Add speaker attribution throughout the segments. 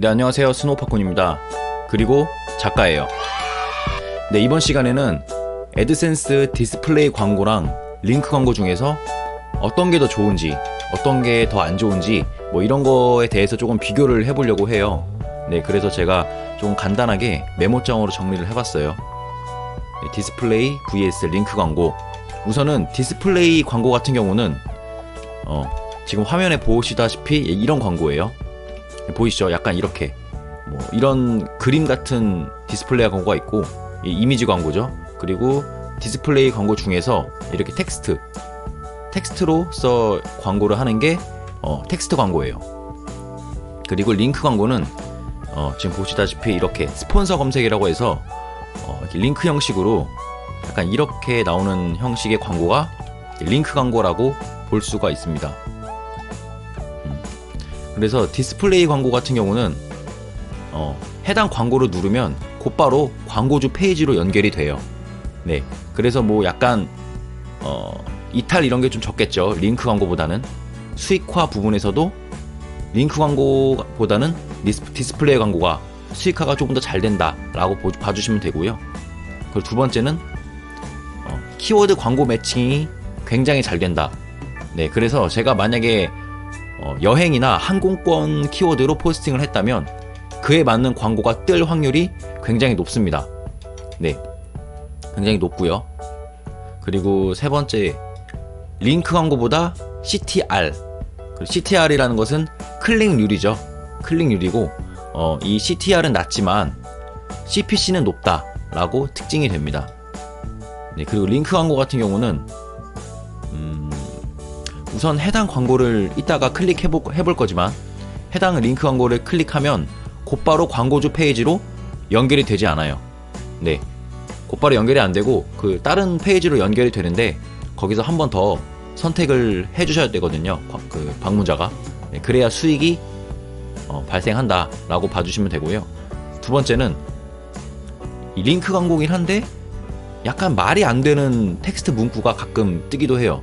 Speaker 1: 네, 안녕하세요. 스노우팝콘입니다. 그리고 작가예요. 네, 이번 시간에는 애드센스 디스플레이 광고랑 링크 광고 중에서 어떤 게 더 좋은지, 어떤 게 더 안 좋은지 뭐 이런 거에 대해서 조금 비교를 해보려고 해요. 네, 그래서 제가 좀 간단하게 메모장으로 정리를 해봤어요. 네, 디스플레이 vs 링크 광고. 우선은 디스플레이 광고 같은 경우는 지금 화면에 보시다시피 이런 광고예요. 보이시죠? 약간 이렇게 뭐 이런 그림 같은 디스플레이 광고가 있고, 이미지 광고죠. 그리고 디스플레이 광고 중에서 이렇게 텍스트로서 광고를 하는 게 텍스트 광고예요. 그리고 링크 광고는 지금 보시다시피 이렇게 스폰서 검색이라고 해서 이렇게 링크 형식으로 약간 이렇게 나오는 형식의 광고가 링크 광고라고 볼 수가 있습니다. 그래서 디스플레이 광고 같은 경우는 해당 광고를 누르면 곧바로 광고주 페이지로 연결이 돼요. 네, 그래서 뭐 약간 이탈 이런 게 좀 적겠죠. 링크 광고보다는. 수익화 부분에서도 링크 광고보다는 디스플레이 광고가 수익화가 조금 더 잘 된다라고 봐주시면 되고요. 그리고 두 번째는 키워드 광고 매칭이 굉장히 잘 된다. 네, 그래서 제가 만약에 여행이나 항공권 키워드로 포스팅을 했다면 그에 맞는 광고가 뜰 확률이 굉장히 높습니다. 네, 굉장히 높고요. 그리고 세 번째, 링크 광고보다 CTR. CTR이라는 것은 클릭률이죠. 클릭률이고 이 CTR은 낮지만 CPC는 높다라고 특징이 됩니다. 네, 그리고 링크 광고 같은 경우는 우선 해당 광고를 이따가 클릭해볼 거지만, 해당 링크 광고를 클릭하면 곧바로 광고주 페이지로 연결이 되지 않아요. 네, 곧바로 연결이 안 되고 그 다른 페이지로 연결이 되는데 거기서 한 번 더 선택을 해주셔야 되거든요. 그 방문자가. 네, 그래야 수익이 발생한다라고 봐주시면 되고요. 두 번째는 이 링크 광고긴 한데 약간 말이 안 되는 텍스트 문구가 가끔 뜨기도 해요.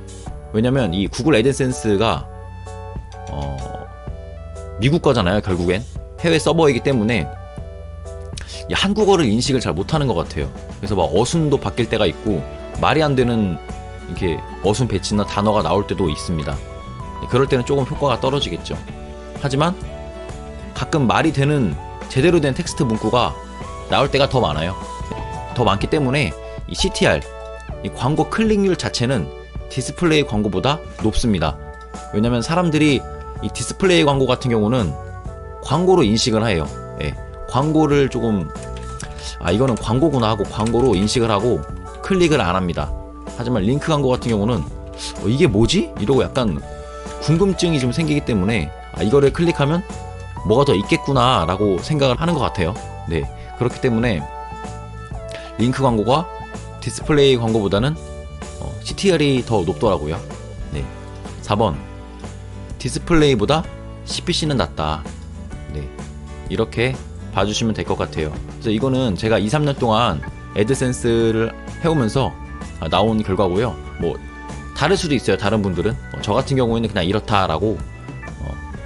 Speaker 1: 왜냐면 이 구글 애드센스가 미국 거잖아요. 결국엔 해외 서버이기 때문에 한국어를 인식을 잘 못하는 것 같아요. 그래서 막 어순도 바뀔 때가 있고 말이 안 되는 이렇게 어순 배치나 단어가 나올 때도 있습니다. 그럴 때는 조금 효과가 떨어지겠죠. 하지만 가끔 말이 되는 제대로 된 텍스트 문구가 나올 때가 더 많아요. 더 많기 때문에 이 CTR, 이 광고 클릭률 자체는 디스플레이 광고보다 높습니다. 왜냐면 사람들이 이 디스플레이 광고 같은 경우는 광고로 인식을 해요. 네, 광고를 조금 이거는 광고구나 하고 광고로 인식을 하고 클릭을 안 합니다. 하지만 링크 광고 같은 경우는 이게 뭐지? 이러고 약간 궁금증이 좀 생기기 때문에 이거를 클릭하면 뭐가 더 있겠구나 라고 생각을 하는 것 같아요. 네, 그렇기 때문에 링크 광고가 디스플레이 광고보다는 CTR이 더 높더라고요. 네, 4번, 디스플레이보다 CPC는 낮다. 네, 이렇게 봐주시면 될 것 같아요. 그래서 이거는 제가 2-3년 동안 애드센스를 해오면서 나온 결과고요. 뭐 다를 수도 있어요. 다른 분들은. 저 같은 경우에는 그냥 이렇다라고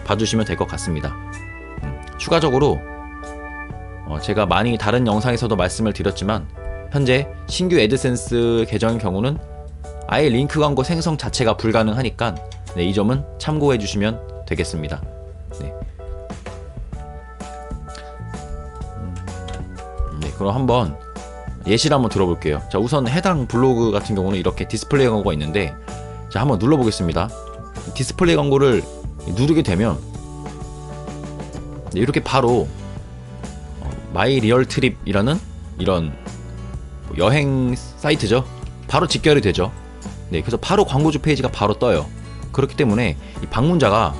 Speaker 1: 봐주시면 될 것 같습니다. 추가적으로 제가 많이 다른 영상에서도 말씀을 드렸지만 현재 신규 애드센스 계정의 경우는 아예 링크 광고 생성 자체가 불가능하니까 네, 이 점은 참고해 주시면 되겠습니다. 네. 네, 그럼 한번 예시를 한번 들어볼게요. 자, 우선 해당 블로그 같은 경우는 이렇게 디스플레이 광고가 있는데, 자, 한번 눌러보겠습니다. 디스플레이 광고를 누르게 되면 네, 이렇게 바로 마이 리얼 트립이라는 이런 여행 사이트죠. 바로 직결이 되죠. 네, 그래서 바로 광고주 페이지가 바로 떠요. 그렇기 때문에 이 방문자가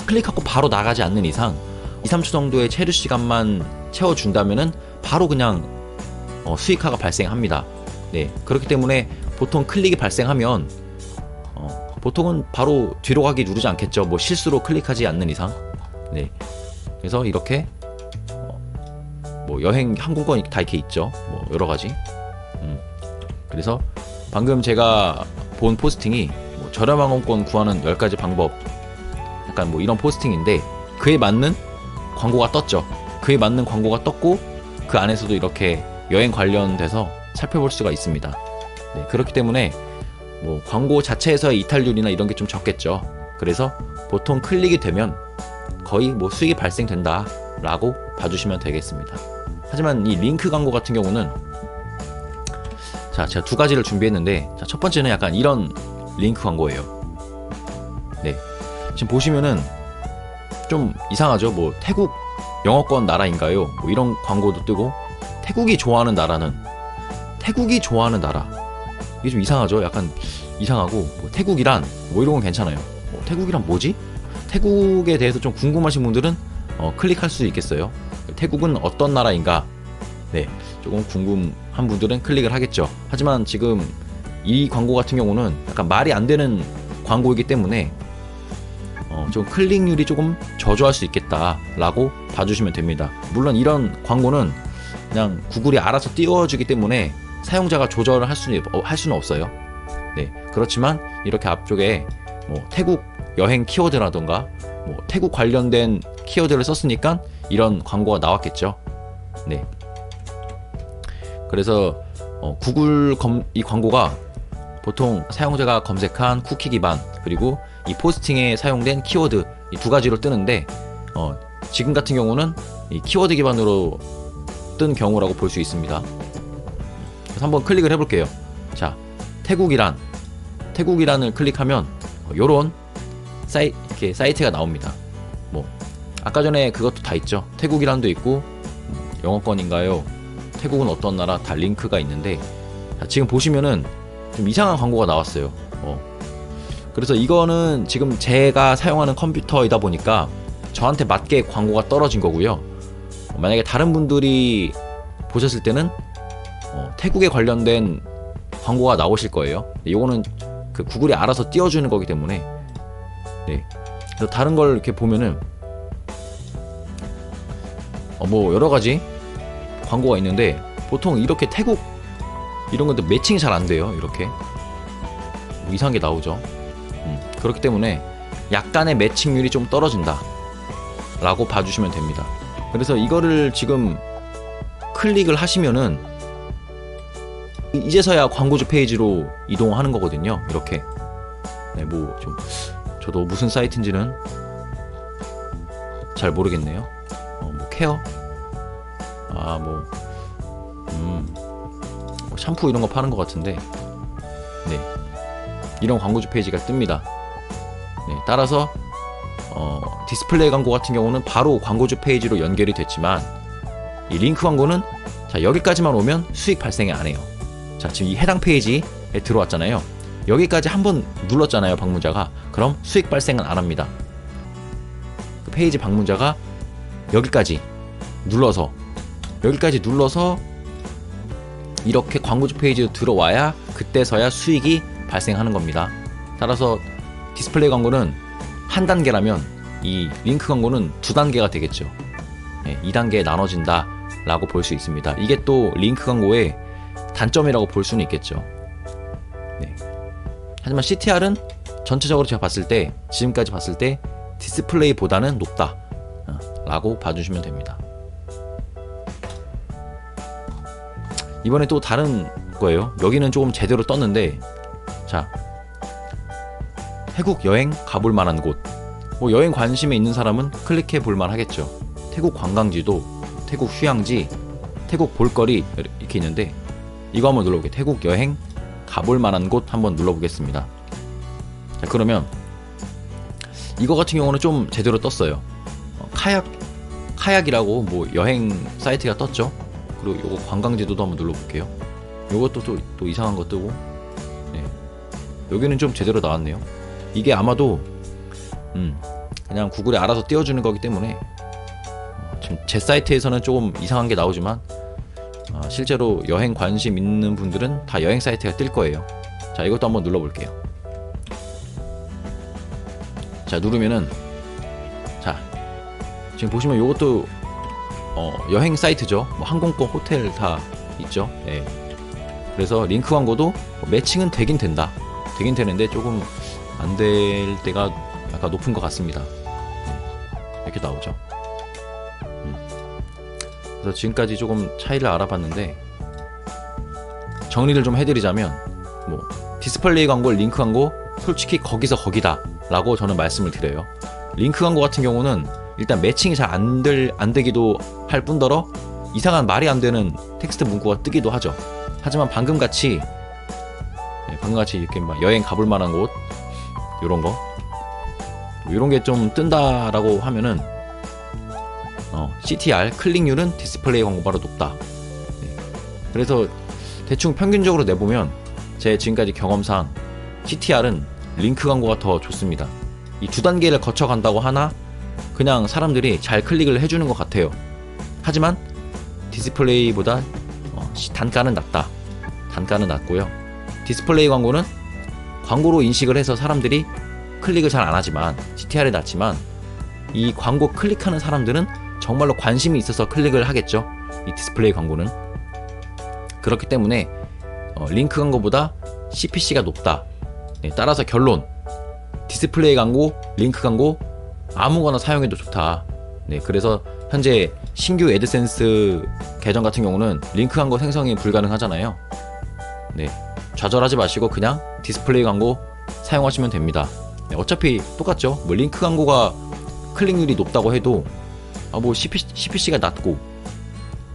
Speaker 1: 클릭하고 바로 나가지 않는 이상 2-3초 정도의 체류 시간만 채워준다면은 바로 그냥 수익화가 발생합니다. 네, 그렇기 때문에 보통 클릭이 발생하면 보통은 바로 뒤로 가기 누르지 않겠죠. 뭐 실수로 클릭하지 않는 이상. 네, 그래서 이렇게 뭐 여행 항공권 다 이렇게 있죠. 뭐 여러 가지. 그래서 방금 제가 본 포스팅이 뭐 저렴 항공권 구하는 10가지 방법, 약간 뭐 이런 포스팅인데 그에 맞는 광고가 떴죠. 그에 맞는 광고가 떴고 그 안에서도 이렇게 여행 관련돼서 살펴볼 수가 있습니다. 네, 그렇기 때문에 뭐 광고 자체에서의 이탈률이나 이런 게 좀 적겠죠. 그래서 보통 클릭이 되면 거의 뭐 수익이 발생된다 라고 봐주시면 되겠습니다. 하지만 이 링크 광고 같은 경우는 자, 제가 두 가지를 준비했는데, 자, 첫 번째는 약간 이런 링크 광고예요. 네, 지금 보시면은 좀 이상하죠. 뭐 태국 영어권 나라인가요? 뭐 이런 광고도 뜨고, 태국이 좋아하는 나라는 태국이 좋아하는 나라, 이게 좀 이상하죠. 약간 이상하고, 뭐 태국이란 뭐 이런 건 괜찮아요. 태국이란 뭐지? 태국에 대해서 좀 궁금하신 분들은 클릭할 수 있겠어요. 태국은 어떤 나라인가? 네, 조금 궁금한 분들은 클릭을 하겠죠. 하지만 지금 이 광고 같은 경우는 약간 말이 안 되는 광고이기 때문에 좀 클릭률이 조금 저조할 수 있겠다라고 봐주시면 됩니다. 물론 이런 광고는 그냥 구글이 알아서 띄워주기 때문에 사용자가 조절을 할 수는 없어요. 네, 그렇지만 이렇게 앞쪽에 뭐 태국 여행 키워드라던가 뭐 태국 관련된 키워드를 썼으니까 이런 광고가 나왔겠죠. 네. 그래서 구글 이 광고가 보통 사용자가 검색한 쿠키 기반 그리고 이 포스팅에 사용된 키워드 이 두 가지로 뜨는데 지금 같은 경우는 이 키워드 기반으로 뜬 경우라고 볼 수 있습니다. 그래서 한번 클릭을 해볼게요. 자, 태국이란을 클릭하면 요런 이렇게 사이트가 나옵니다. 뭐 아까 전에 그것도 다 있죠. 태국이란도 있고 영어권인가요? 태국은 어떤 나라? 다 링크가 있는데, 자, 지금 보시면은 좀 이상한 광고가 나왔어요. 그래서 이거는 지금 제가 사용하는 컴퓨터이다 보니까 저한테 맞게 광고가 떨어진 거고요. 만약에 다른 분들이 보셨을 때는 태국에 관련된 광고가 나오실 거예요. 이거는 그 구글이 알아서 띄워주는 거기 때문에. 네. 그래서 다른 걸 이렇게 보면은 뭐 여러 가지 광고가 있는데 보통 이렇게 태국 이런 것도 매칭이 잘 안 돼요. 이렇게 뭐 이상한 게 나오죠. 그렇기 때문에 약간의 매칭률이 좀 떨어진다 라고 봐주시면 됩니다. 그래서 이거를 지금 클릭을 하시면은 이제서야 광고주 페이지로 이동하는 거거든요. 이렇게. 네, 뭐 좀 저도 무슨 사이트인지는 잘 모르겠네요. 뭐 케어, 뭐 샴푸 이런 거 파는 것 같은데, 네, 이런 광고주 페이지가 뜹니다. 네, 따라서 디스플레이 광고 같은 경우는 바로 광고주 페이지로 연결이 됐지만 이 링크 광고는 자, 여기까지만 오면 수익 발생이 안 해요. 자, 지금 이 해당 페이지에 들어왔잖아요. 여기까지 한번 눌렀잖아요, 방문자가. 그럼 수익 발생은 안 합니다. 그 페이지 방문자가 여기까지 눌러서 이렇게 광고주 페이지로 들어와야 그때서야 수익이 발생하는 겁니다. 따라서 디스플레이 광고는 한 단계라면 이 링크 광고는 두 단계가 되겠죠. 네, 2단계에 나눠진다 라고 볼 수 있습니다. 이게 또 링크 광고의 단점이라고 볼 수는 있겠죠. 네. 하지만 CTR은 전체적으로 제가 봤을 때, 지금까지 봤을 때 디스플레이보다는 높다 라고 봐주시면 됩니다. 이번에 또 다른 거예요. 여기는 조금 제대로 떴는데, 자, 태국 여행 가볼 만한 곳. 뭐 여행 관심에 있는 사람은 클릭해 볼 만 하겠죠. 태국 관광지도, 태국 휴양지, 태국 볼거리 이렇게 있는데, 이거 한번 눌러볼게요. 태국 여행 가볼 만한 곳 한번 눌러보겠습니다. 자, 그러면 이거 같은 경우는 좀 제대로 떴어요. 카약이라고 뭐 여행 사이트가 떴죠. 그리고 요거 관광지도도 한번 눌러볼게요. 요것도 또 이상한 거 뜨고, 네, 여기는 좀 제대로 나왔네요. 이게 아마도 그냥 구글에 알아서 띄워주는 거기 때문에 지금 제 사이트에서는 조금 이상한 게 나오지만 실제로 여행 관심 있는 분들은 다 여행 사이트가 뜰 거예요. 자, 이것도 한번 눌러볼게요. 자, 누르면은, 자, 지금 보시면 요것도 여행 사이트죠. 뭐 항공권, 호텔 다 있죠. 네. 그래서 링크 광고도 매칭은 되긴 되는데 조금 안 될 때가 약간 높은 것 같습니다. 네. 이렇게 나오죠. 그래서 지금까지 조금 차이를 알아봤는데, 정리를 좀 해드리자면 뭐 디스플레이 광고, 링크 광고 솔직히 거기서 거기다 라고 저는 말씀을 드려요. 링크 광고 같은 경우는 일단 매칭이 잘 안 되기도 할 뿐더러 이상한 말이 안 되는 텍스트 문구가 뜨기도 하죠. 하지만 방금같이 이렇게 막 여행 가볼 만한 곳, 요런 게 좀 뜬다라고 하면은 CTR 클릭률은 디스플레이 광고보다 높다. 그래서 대충 평균적으로 내보면 제 지금까지 경험상 CTR은 링크 광고가 더 좋습니다. 이 두 단계를 거쳐간다고 하나 그냥 사람들이 잘 클릭을 해주는 것 같아요. 하지만 디스플레이보다 단가는 낮다. 단가는 낮고요. 디스플레이 광고는 광고로 인식을 해서 사람들이 클릭을 잘 안 하지만 CTR이 낮지만, 이 광고 클릭하는 사람들은 정말로 관심이 있어서 클릭을 하겠죠. 이 디스플레이 광고는. 그렇기 때문에 링크 광고보다 CPC가 높다. 따라서 결론, 디스플레이 광고, 링크 광고 아무거나 사용해도 좋다. 그래서 현재 신규 애드센스 계정 같은 경우는 링크 광고 생성이 불가능하잖아요. 좌절하지 마시고 그냥 디스플레이 광고 사용하시면 됩니다. 어차피 똑같죠. 뭐 링크 광고가 클릭률이 높다고 해도 뭐 CPC가 낮고,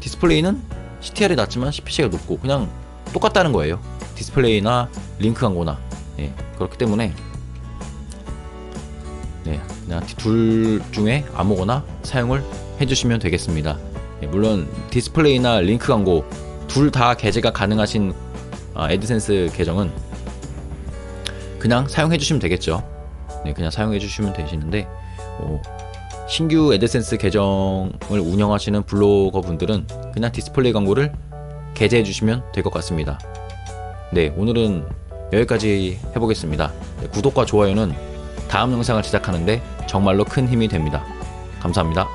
Speaker 1: 디스플레이는 CTR이 낮지만 CPC가 높고 그냥 똑같다는 거예요. 디스플레이나 링크 광고나. 그렇기 때문에 그냥 둘 중에 아무거나 사용을 해주시면 되겠습니다. 물론 디스플레이나 링크 광고 둘 다 게재가 가능하신 애드센스 계정은 그냥 사용해주시면 되겠죠. 그냥 사용해주시면 되시는데, 신규 애드센스 계정을 운영하시는 블로거 분들은 그냥 디스플레이 광고를 게재해주시면 될 것 같습니다. 오늘은 여기까지 해보겠습니다. 구독과 좋아요는 다음 영상을 제작하는데 정말로 큰 힘이 됩니다. 감사합니다.